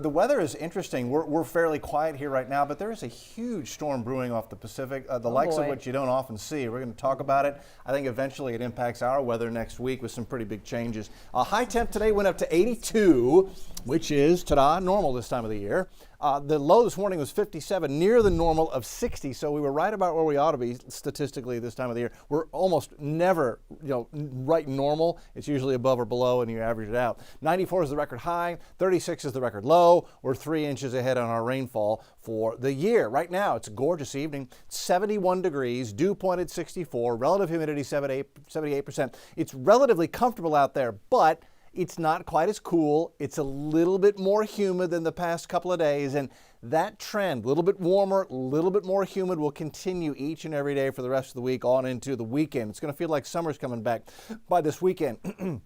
The weather is interesting. We're fairly quiet here right now, but there is a huge storm brewing off the Pacific, the likes of which you don't often see. We're going to talk about it. I think eventually it impacts our weather next week with some pretty big changes. High temp today went up to 82, which is, ta-da, normal this time of the year. The low this morning was 57, near the normal of 60, so we were right about where we ought to be statistically this time of the year. We're almost never, right normal. It's usually above or below, and you average it out. 94 is the record high, 36 is the record low. We're 3 inches ahead on our rainfall for the year. Right now, it's a gorgeous evening, 71 degrees, dew point at 64, relative humidity 78%. It's relatively comfortable out there, but it's not quite as cool. It's a little bit more humid than the past couple of days, and that trend, a little bit warmer, a little bit more humid, will continue each and every day for the rest of the week on into the weekend. It's going to feel like summer's coming back by this weekend.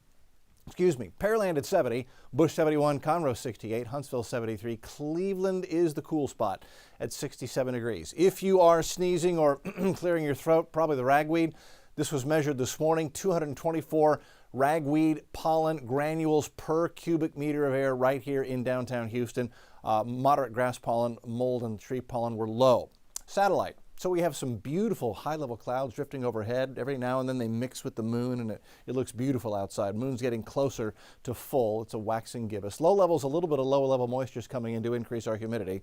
Excuse me. Pearland at 70, Bush 71, Conroe 68, Huntsville 73. Cleveland is the cool spot at 67 degrees. If you are sneezing or clearing your throat, probably the ragweed. This was measured this morning, 224 ragweed pollen granules per cubic meter of air right here in downtown Houston. Moderate grass pollen, mold, and tree pollen were low. Satellite. So we have some beautiful high-level clouds drifting overhead. Every now and then they mix with the moon, and it looks beautiful outside. Moon's getting closer to full. It's a waxing gibbous. Low levels, a little bit of low-level moisture is coming in to increase our humidity.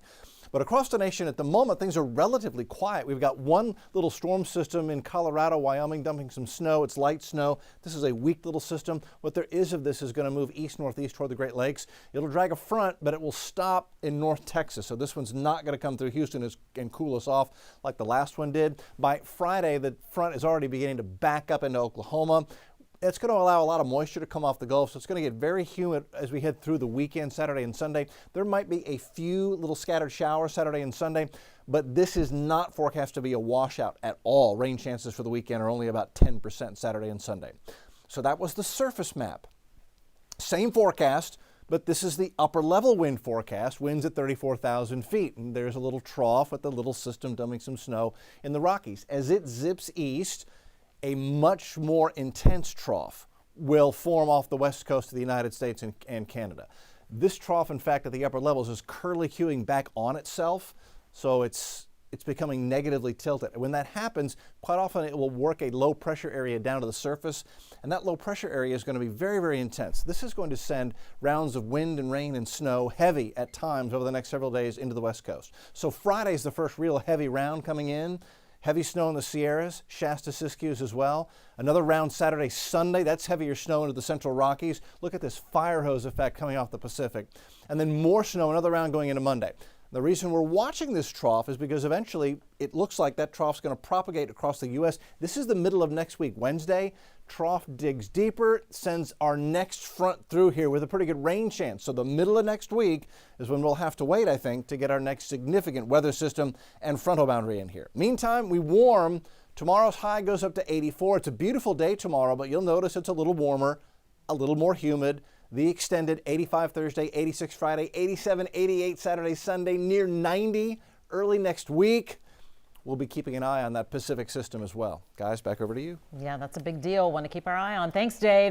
But across the nation at the moment, things are relatively quiet. We've got one little storm system in Colorado, Wyoming, dumping some snow. It's light snow. This is a weak little system. What there is of this is going to move east-northeast toward the Great Lakes. It'll drag a front, but it will stop in North Texas. So this one's not going to come through Houston and cool us off like the last one did. By Friday, the front is already beginning to back up into Oklahoma. It's going to allow a lot of moisture to come off the Gulf, so it's going to get very humid as we head through the weekend, Saturday and Sunday. There might be a few little scattered showers Saturday and Sunday, but this is not forecast to be a washout at all. Rain chances for the weekend are only about 10% Saturday and Sunday. So that was the surface map. Same forecast, but this is the upper level wind forecast, winds at 34,000 feet. And there's a little trough with the little system dumping some snow in the Rockies. As it zips east, a much more intense trough will form off the west coast of the United States and Canada. This trough, in fact, at the upper levels is curlicuing back on itself, so it's becoming negatively tilted. When that happens, quite often it will work a low pressure area down to the surface, and that low pressure area is going to be very, very intense. This is going to send rounds of wind and rain and snow, heavy at times over the next several days, into the west coast. So Friday is the first real heavy round coming in. Heavy snow in the Sierras, Shasta, Siskiyous as well. Another round Saturday, Sunday. That's heavier snow into the central Rockies. Look at this fire hose effect coming off the Pacific. And then more snow, another round going into Monday. The reason we're watching this trough is because eventually it looks like that trough's going to propagate across the U.S. This is the middle of next week, Wednesday. Trough digs deeper, sends our next front through here with a pretty good rain chance. So the middle of next week is when we'll have to wait, I think, to get our next significant weather system and frontal boundary in here. Meantime, we warm. Tomorrow's high goes up to 84. It's a beautiful day tomorrow, but you'll notice it's a little warmer, a little more humid. The extended 85 Thursday, 86 Friday, 87, 88 Saturday, Sunday, near 90 early next week. We'll be keeping an eye on that Pacific system as well. Guys, back over to you. Yeah, that's a big deal. Want to keep our eye on. Thanks, Dave.